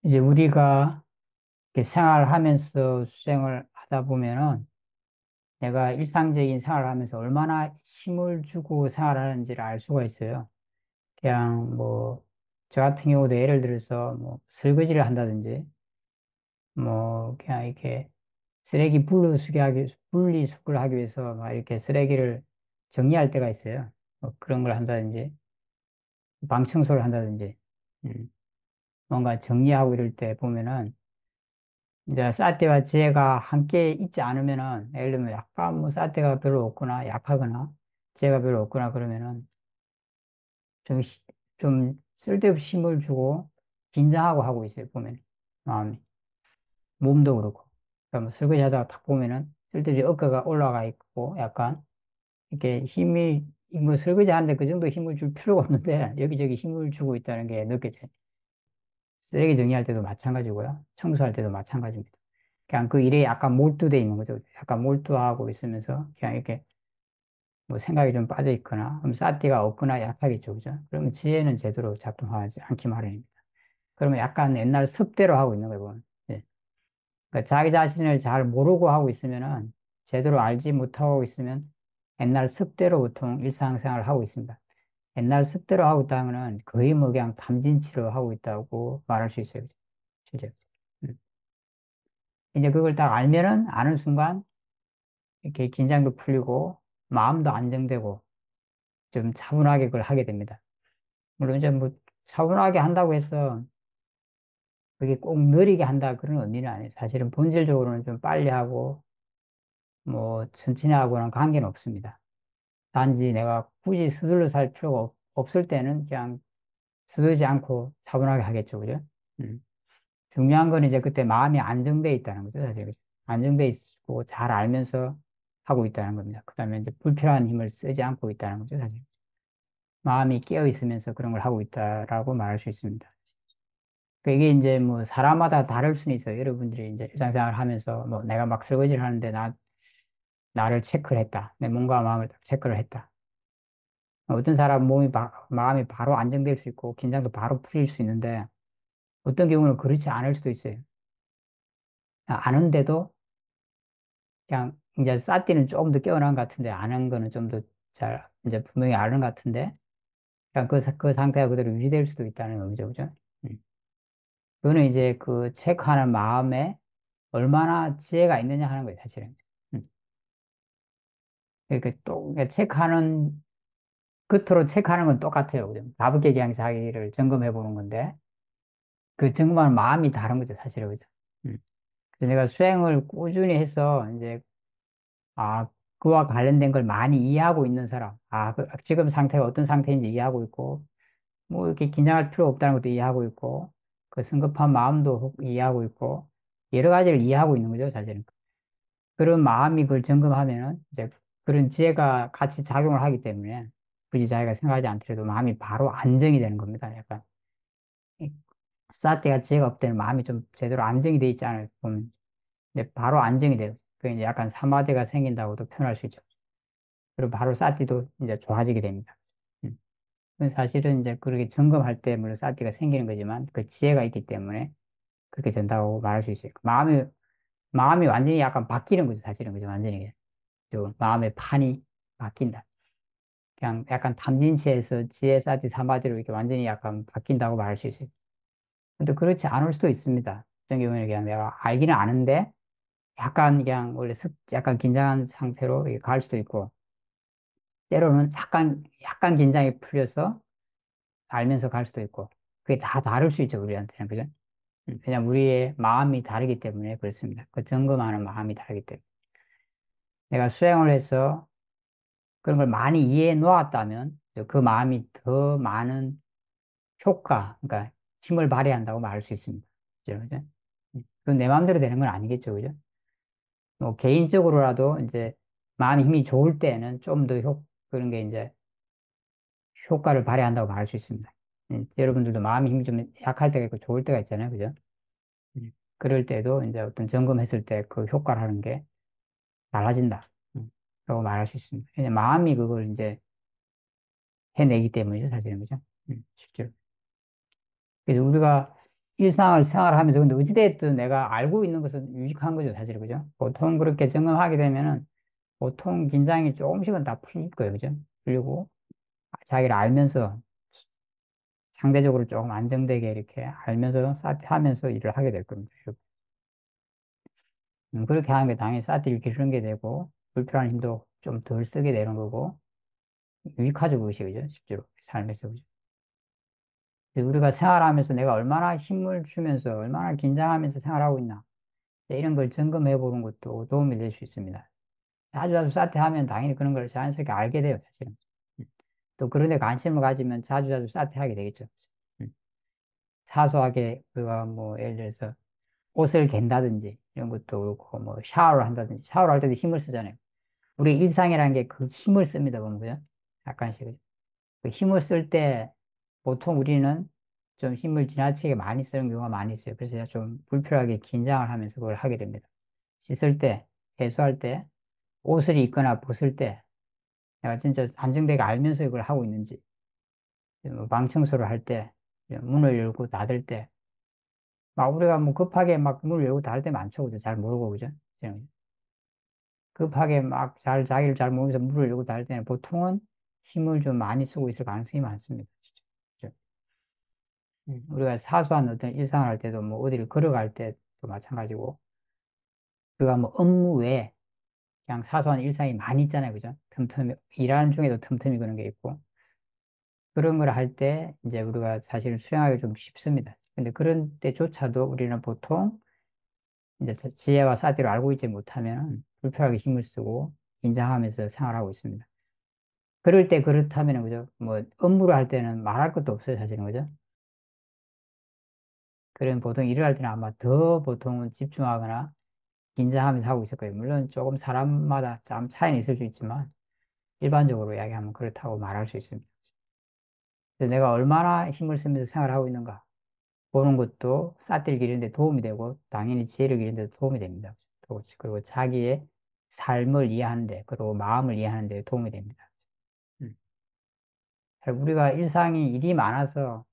이제 우리가 이렇게 생활하면서 수행을 하다 보면은 내가 일상적인 생활을 하면서 얼마나 힘을 주고 생활하는지를 알 수가 있어요. 그냥 뭐, 저 같은 경우도 예를 들어서 뭐, 설거지를 한다든지, 뭐, 그냥 이렇게 쓰레기 분리수거를 하기 위해서 막 이렇게 쓰레기를 정리할 때가 있어요. 뭐 그런 걸 한다든지, 방 청소를 한다든지, 뭔가 정리하고 이럴 때 보면은 이제 쌀때와 지혜가 함께 있지 않으면은, 예를 들면 약간 뭐 쌀때가 별로 없거나 약하거나 지혜가 별로 없거나 그러면은 좀, 좀 쓸데없이 힘을 주고 긴장하고 하고 있어요, 보면. 마음이. 몸도 그렇고. 그러니까 뭐 설거지 하다가 탁 보면은 쓸데없이 어깨가 올라가 있고 약간 이렇게 힘이, 뭐 설거지 하는데 그 정도 힘을 줄 필요가 없는데 여기저기 힘을 주고 있다는 게 느껴져요. 쓰레기 정리할 때도 마찬가지고요. 청소할 때도 마찬가지입니다. 그냥 그 일에 약간 몰두돼 있는 거죠. 약간 몰두하고 있으면서 그냥 이렇게 뭐 생각이 좀 빠져 있거나, 그럼 싸띠가 없거나 약하겠죠. 그죠? 그러면 지혜는 제대로 작동하지 않기 마련입니다. 그러면 약간 옛날 습대로 하고 있는 거예요. 보면. 예. 그러니까 자기 자신을 잘 모르고 하고 있으면은, 제대로 알지 못하고 있으면 옛날 습대로 보통 일상생활을 하고 있습니다. 옛날 습대로 하고 있다면은 거의 뭐 그냥 담진치로 하고 있다고 말할 수 있어요. 그죠? 실제. 음. 이제 그걸 딱 알면은 아는 순간 이렇게 긴장도 풀리고 마음도 안정되고 좀 차분하게 그걸 하게 됩니다. 물론 이제 뭐 차분하게 한다고 해서 그게 꼭 느리게 한다 그런 의미는 아니에요. 사실은 본질적으로는 좀 빨리 하고 뭐 천천히 하고는 관계는 없습니다. 단지 내가 굳이 서둘러 살 필요가 없을 때는 그냥 서두르지 않고 차분하게 하겠죠. 그죠? 음. 중요한 건 이제 그때 마음이 안정돼 있다는 거죠. 사실. 그죠? 안정돼 있고 잘 알면서 하고 있다는 겁니다. 그 다음에 이제 불필요한 힘을 쓰지 않고 있다는 거죠. 사실. 마음이 깨어 있으면서 그런 걸 하고 있다라고 말할 수 있습니다. 그 이게 이제 뭐 사람마다 다를 수는 있어요. 여러분들이 이제 일상생활 하면서 뭐 내가 막 설거지를 하는데 나를 체크를 했다. 내 몸과 마음을 딱 체크를 했다. 어떤 사람 마음이 바로 안정될 수 있고 긴장도 바로 풀릴 수 있는데 어떤 경우는 그렇지 않을 수도 있어요. 아는데도 그냥 이제 싸띠는 조금 더 깨어난 것 같은데 아는 거는 좀 더 잘 이제 분명히 아는 것 같은데 그냥 그 상태가 그대로 유지될 수도 있다는 거죠. 그죠? 음. 그거는 이제 그 체크하는 마음에 얼마나 지혜가 있느냐 하는 거예요, 사실은. 음. 그러니까 또, 그러니까 겉으로 체크하는 건 똑같아요. 그죠? 가볍게 그냥 자기를 점검해 보는 건데, 그 점검하는 마음이 다른 거죠, 사실은. 그죠? 음. 그래서 내가 수행을 꾸준히 해서, 이제, 아, 그와 관련된 걸 많이 이해하고 있는 사람, 지금 상태가 어떤 상태인지 이해하고 있고, 뭐, 이렇게 긴장할 필요 없다는 것도 이해하고 있고, 그 성급한 마음도 이해하고 있고, 여러 가지를 이해하고 있는 거죠, 사실은. 그런 마음이 그걸 점검하면은 이제 그런 지혜가 같이 작용을 하기 때문에 굳이 자기가 생각하지 않더라도 마음이 바로 안정이 되는 겁니다. 약간 이 사태가 지혜가 없다면 마음이 좀 제대로 안정이 돼 있지 않을 보면 이제 바로 안정이 돼요. 그 이제 약간 사마디가 생긴다고도 표현할 수 있죠. 그리고 바로 사티도 이제 좋아지게 됩니다. 음. 그건 사실은 이제 그렇게 점검할 때 물론 사티가 생기는 거지만 그 지혜가 있기 때문에 그렇게 된다고 말할 수 있어요. 마음이 완전히 약간 바뀌는 거죠. 사실은 그죠. 완전히. 또 마음의 판이 바뀐다. 그냥 약간 탐진치에서 지혜사티 사마디로 이렇게 완전히 약간 바뀐다고 말할 수 있어요. 근데 그렇지 않을 수도 있습니다. 어떤 경우에는 그냥 내가 알기는 아는데 약간 그냥 원래 약간 긴장한 상태로 이렇게 갈 수도 있고 때로는 약간 긴장이 풀려서 알면서 갈 수도 있고 그게 다 다를 수 있죠, 우리한테는. 그죠? 그냥 우리의 마음이 다르기 때문에 그렇습니다. 그 점검하는 마음이 다르기 때문에. 내가 수행을 해서 그런 걸 많이 이해해 놓았다면 그 마음이 더 많은 그러니까 힘을 발휘한다고 말할 수 있습니다. 그죠? 그죠? 그건 내 마음대로 되는 건 아니겠죠. 그죠? 뭐 개인적으로라도 이제 마음이 힘이 좋을 때는 좀 더 그런 게 이제 효과를 발휘한다고 말할 수 있습니다. 여러분들도 마음이 힘이 좀 약할 때가 있고 좋을 때가 있잖아요. 그죠? 그럴 때도 이제 어떤 점검했을 때 그 효과를 하는 게 달라진다. 라고 말할 수 있습니다. 그냥 마음이 그걸 이제 해내기 때문이죠, 사실은. 그죠? 실제로. 그래서 우리가 일상을 생활하면서, 근데 어찌됐든 내가 알고 있는 것은 유익한 거죠, 사실, 그죠? 보통 그렇게 점검하게 되면은, 보통 긴장이 조금씩은 다 풀릴 거예요, 그죠? 풀리고, 자기를 알면서, 상대적으로 조금 안정되게 이렇게 알면서, 하면서 일을 하게 될 겁니다. 그렇게 하는 게 당연히 싸트를 기르는 게 되고, 불필요한 힘도 좀 덜 쓰게 되는 거고, 유익하죠, 그것이, 그죠? 실제로, 삶에서, 그죠? 그래서 우리가 생활하면서 내가 얼마나 힘을 주면서, 얼마나 긴장하면서 생활하고 있나, 이런 걸 점검해 보는 것도 도움이 될 수 있습니다. 자주 자주 사퇴하면 당연히 그런 걸 자연스럽게 알게 돼요, 사실은. 음. 또 그런 데 관심을 가지면 자주 자주 사퇴하게 되겠죠. 음. 사소하게 우리가 뭐 예를 들어서 옷을 갠다든지 이런 것도 그렇고 뭐 샤워를 한다든지 샤워를 할 때도 힘을 쓰잖아요. 우리 일상이라는 게 그 힘을 씁니다, 보면 그죠? 약간씩. 그 힘을 쓸 때 보통 우리는 좀 힘을 지나치게 많이 쓰는 경우가 많이 있어요. 그래서 좀 불필요하게 긴장을 하면서 그걸 하게 됩니다. 씻을 때, 세수할 때, 옷을 입거나 벗을 때 내가 진짜 안정되게 알면서 이걸 하고 있는지, 방 청소를 할 때, 문을 열고 닫을 때, 막 우리가 뭐 급하게 막 문을 열고 닫을 때 많죠. 그죠? 잘 모르고, 그죠? 급하게 막 자기를 잘 모르면서 문을 열고 닫을 때는 보통은 힘을 좀 많이 쓰고 있을 가능성이 많습니다. 진짜. 그죠? 우리가 사소한 어떤 일상을 할 때도 뭐 어디를 걸어갈 때도 마찬가지고, 우리가 뭐 업무 외에 그냥 사소한 일상이 많이 있잖아요. 그죠? 틈틈이, 일하는 중에도 틈틈이 그런 게 있고, 그런 걸 할 때 이제 우리가 사실 수행하기 좀 쉽습니다. 근데 그런 때조차도 우리는 보통 이제 지혜와 사티를 알고 있지 못하면 불편하게 힘을 쓰고 긴장하면서 생활하고 있습니다. 그럴 때 그렇다면 그죠? 뭐 업무를 할 때는 말할 것도 없어요, 사실은 그죠? 그런 보통 일을 할 때는 아마 더 보통은 집중하거나 긴장하면서 하고 있을 거예요. 물론 조금 사람마다 좀 차이는 있을 수 있지만 일반적으로 이야기하면 그렇다고 말할 수 있습니다. 그래서 내가 얼마나 힘을 쓰면서 생활하고 있는가 보는 것도 쌀띠를 기르는 데 도움이 되고 당연히 지혜를 기르는 데 도움이 됩니다. 그리고 자기의 삶을 이해하는 데 그리고 마음을 이해하는 데 도움이 됩니다. 음. 우리가 일상이 일이 많아서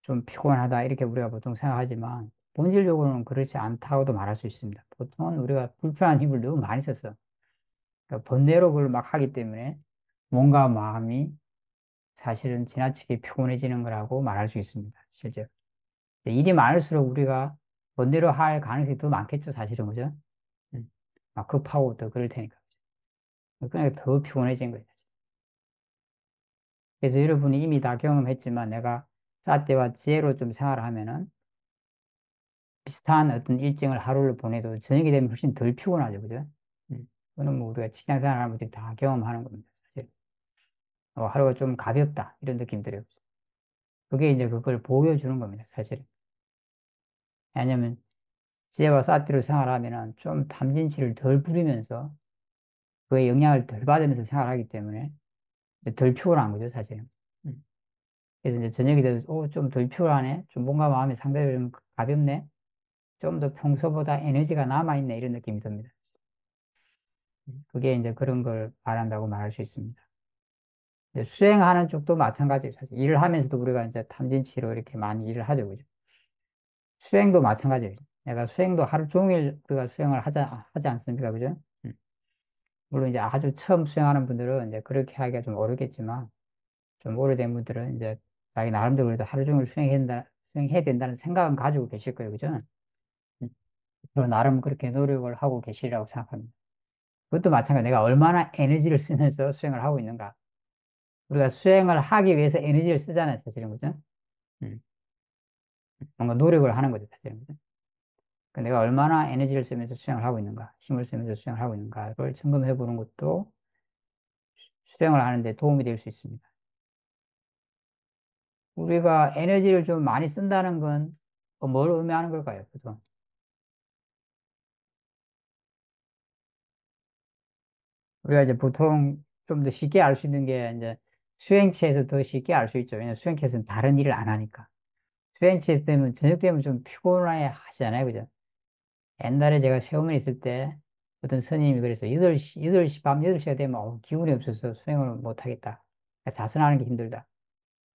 좀 피곤하다 이렇게 우리가 보통 생각하지만 본질적으로는 그렇지 않다고도 말할 수 있습니다. 보통은 우리가 불편한 힘을 너무 많이 썼어. 그러니까 번뇌로 그걸 막 하기 때문에 몸과 마음이 사실은 지나치게 피곤해지는 거라고 말할 수 있습니다. 실제로. 일이 많을수록 우리가 번대로 할 가능성이 더 많겠죠, 사실은, 그죠? 막 급하고 더 그럴 테니까. 그러니까 더 피곤해진 거예요. 그래서 여러분이 이미 다 경험했지만 내가 사태와 지혜로 좀 생활을 하면은 비슷한 어떤 일정을 하루를 보내도 저녁이 되면 훨씬 덜 피곤하죠, 그죠? 그거는 뭐 우리가 직장 생활하는 분들이 다 경험하는 겁니다, 사실. 하루가 좀 가볍다, 이런 느낌 들어요. 그게 이제 그걸 보여주는 겁니다, 사실은. 왜냐면 지혜와 사티로 생활하면은 좀 탐진치를 덜 부리면서 그의 영향을 덜 받으면서 생활하기 때문에 덜 피곤한 거죠, 사실은. 음. 그래서 이제 저녁이 돼도, 좀 덜 피곤하네? 좀 뭔가 마음이 상대적으로 좀 가볍네? 좀 더 평소보다 에너지가 남아있네? 이런 느낌이 듭니다. 그게 이제 그런 걸 말한다고 말할 수 있습니다. 이제 수행하는 쪽도 마찬가지예요, 사실. 일을 하면서도 우리가 이제 탐진치로 이렇게 많이 일을 하죠, 그죠? 수행도 마찬가지예요. 내가 수행도 하루 종일 우리가 수행을 하지 않습니까, 그죠? 음. 물론 이제 아주 처음 수행하는 분들은 이제 그렇게 하기가 좀 어렵겠지만, 좀 오래된 분들은 이제 자기 나름대로 그래도 하루 종일 수행해야 된다는 생각은 가지고 계실 거예요. 그죠? 음. 그리고 나름 그렇게 노력을 하고 계시리라고 생각합니다. 그것도 마찬가지. 내가 얼마나 에너지를 쓰면서 수행을 하고 있는가. 우리가 수행을 하기 위해서 에너지를 쓰잖아요. 사실은. 그죠? 음. 뭔가 노력을 하는 거죠. 사실은. 그죠? 내가 얼마나 에너지를 쓰면서 수행을 하고 있는가, 힘을 쓰면서 수행을 하고 있는가를 점검해 보는 것도 수행을 하는데 도움이 될 수 있습니다. 우리가 에너지를 좀 많이 쓴다는 건 뭘 의미하는 걸까요? 그죠? 우리가 이제 보통 좀 더 쉽게 알 수 있는 게 이제 수행체에서 더 쉽게 알 수 있죠. 왜냐면 수행체에서는 다른 일을 안 하니까. 수행체 때문에 저녁 되면 좀 피곤해 하시잖아요. 그죠? 옛날에 제가 시험을 있을 때 어떤 스님이 그래서 8시, 밤 8시가 되면 기운이 없어서 수행을 못 하겠다. 자선하는 게 힘들다.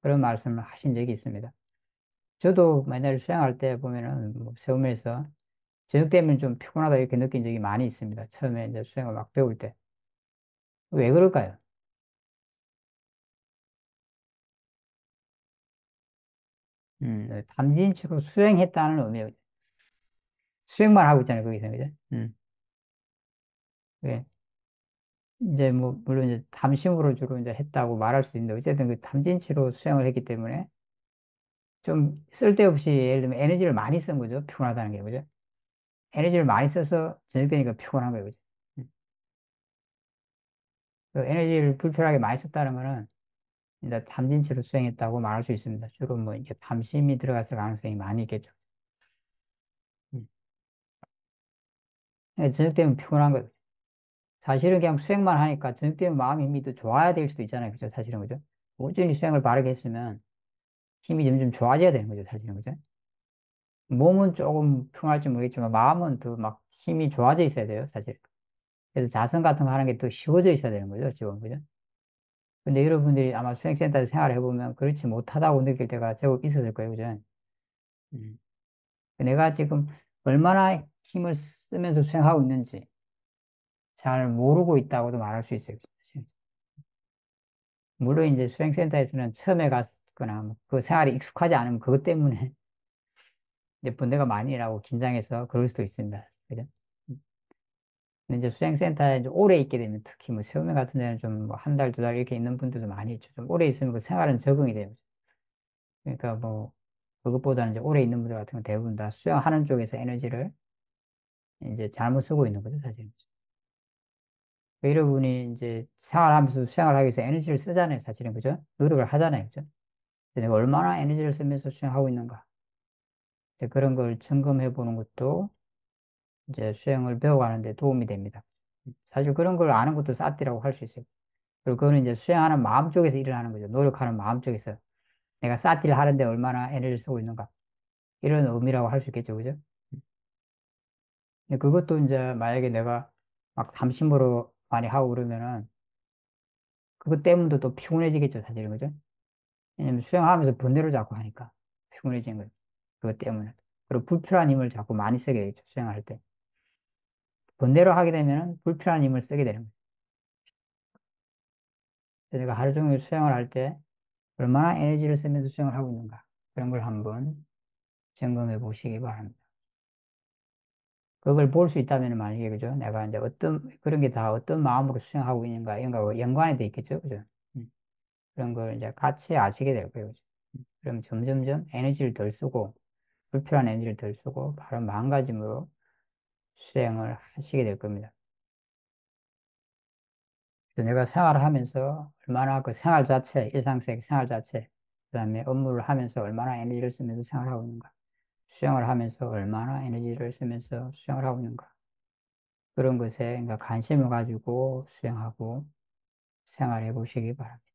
그런 말씀을 하신 적이 있습니다. 저도 맨날 수영할 때 보면은 뭐 세우면서 저녁 되면 좀 피곤하다 이렇게 느낀 적이 많이 있습니다. 처음에 이제 수영을 막 배울 때. 왜 그럴까요? 담진치로 수영했다는 의미예요. 수영만 하고 있잖아요, 거기서, 그죠? 예. 이제 뭐, 물론 이제 담심으로 주로 이제 했다고 말할 수도 있는데, 어쨌든 그 담진치로 수영을 했기 때문에 좀 쓸데없이 예를 들면 에너지를 많이 쓴 거죠. 피곤하다는 게, 그죠? 에너지를 많이 써서 저녁 되니까 피곤한 거예요, 그죠? 음. 그 에너지를 불필요하게 많이 썼다는 거는 이제 담진치로 수행했다고 말할 수 있습니다. 주로 뭐 이제 담심이 들어갔을 가능성이 많이 있겠죠. 음. 그러니까 저녁 되면 피곤한 거예요. 사실은 그냥 수행만 하니까 저녁 되면 마음의 힘이 더 좋아야 될 수도 있잖아요. 그죠? 사실은 그죠? 꾸준히 수행을 바르게 했으면 힘이 점점 좋아져야 되는 거죠. 사실은 그죠? 몸은 조금 평할지 모르겠지만 마음은 더 막 힘이 좋아져 있어야 돼요. 사실. 그래서 자선 같은 거 하는 게 더 쉬워져 있어야 되는 거죠. 지금 그죠? 근데 여러분들이 아마 수행센터에서 생활해 보면 그렇지 못하다고 느낄 때가 제법 있었을 거예요. 그죠? 음. 내가 지금 얼마나 힘을 쓰면서 수행하고 있는지 잘 모르고 있다고도 말할 수 있어요. 물론 이제 수행센터에서는 처음에 갔거나 뭐그 생활이 익숙하지 않으면 그것 때문에 이제 번뇌가 많이 나고 긴장해서 그럴 수도 있습니다. 그죠? 근데 이제 수행센터에 이제 오래 있게 되면 특히 뭐 세우면 같은 데는 좀 뭐 한 달, 두 달 이렇게 있는 분들도 많이 있죠. 좀 오래 있으면 그 생활은 적응이 돼요. 그러니까 뭐 그것보다는 이제 오래 있는 분들 같은 경우 대부분 다 수행하는 쪽에서 에너지를 이제 잘못 쓰고 있는 거죠, 사실. 여러분이 이제 생활하면서 수행을 하기 위해서 에너지를 쓰잖아요, 사실은. 그죠? 노력을 하잖아요. 그죠? 근데 내가 얼마나 에너지를 쓰면서 수행하고 있는가. 이제 그런 걸 점검해 보는 것도 이제 수행을 배워가는 데 도움이 됩니다. 사실 그런 걸 아는 것도 쌌디라고 할 수 있어요. 그리고 그거는 이제 수행하는 마음 쪽에서 일어나는 거죠. 노력하는 마음 쪽에서. 내가 쌌디를 하는데 얼마나 에너지를 쓰고 있는가. 이런 의미라고 할 수 있겠죠. 그죠? 근데 그것도 이제 만약에 내가 막 담심으로 많이 하고 그러면은 그것 때문에 또 피곤해지겠죠. 사실은. 그죠? 왜냐면 수영하면서 번뇌를 자꾸 하니까 피곤해지는 거예요. 그것 때문에. 그리고 불필요한 힘을 자꾸 많이 쓰게 되죠. 수영할 때. 번뇌로 하게 되면 불필요한 힘을 쓰게 되는 거예요. 그래서 내가 하루 종일 수영을 할 때 얼마나 에너지를 쓰면서 수영을 하고 있는가. 그런 걸 한번 점검해 보시기 바랍니다. 그걸 볼 수 있다면 만약에, 그죠? 내가 이제 어떤, 그런 게 다 어떤 마음으로 수영하고 있는가, 이런 거하고 연관이 돼 있겠죠? 그죠? 음. 그런 걸 이제 같이 아시게 될 거예요. 그죠? 그럼 점점점 에너지를 덜 쓰고, 불필요한 에너지를 덜 쓰고, 바로 마음가짐으로 수행을 하시게 될 겁니다. 그래서 내가 생활을 하면서 얼마나 그 생활 자체, 일상생 생활 자체, 그 다음에 업무를 하면서 얼마나 에너지를 쓰면서 생활하고 있는가, 수영을 하면서 얼마나 에너지를 쓰면서 수영을 하고 있는가, 그런 것에 그러니까 관심을 가지고 수행하고 생활해 보시기 바랍니다.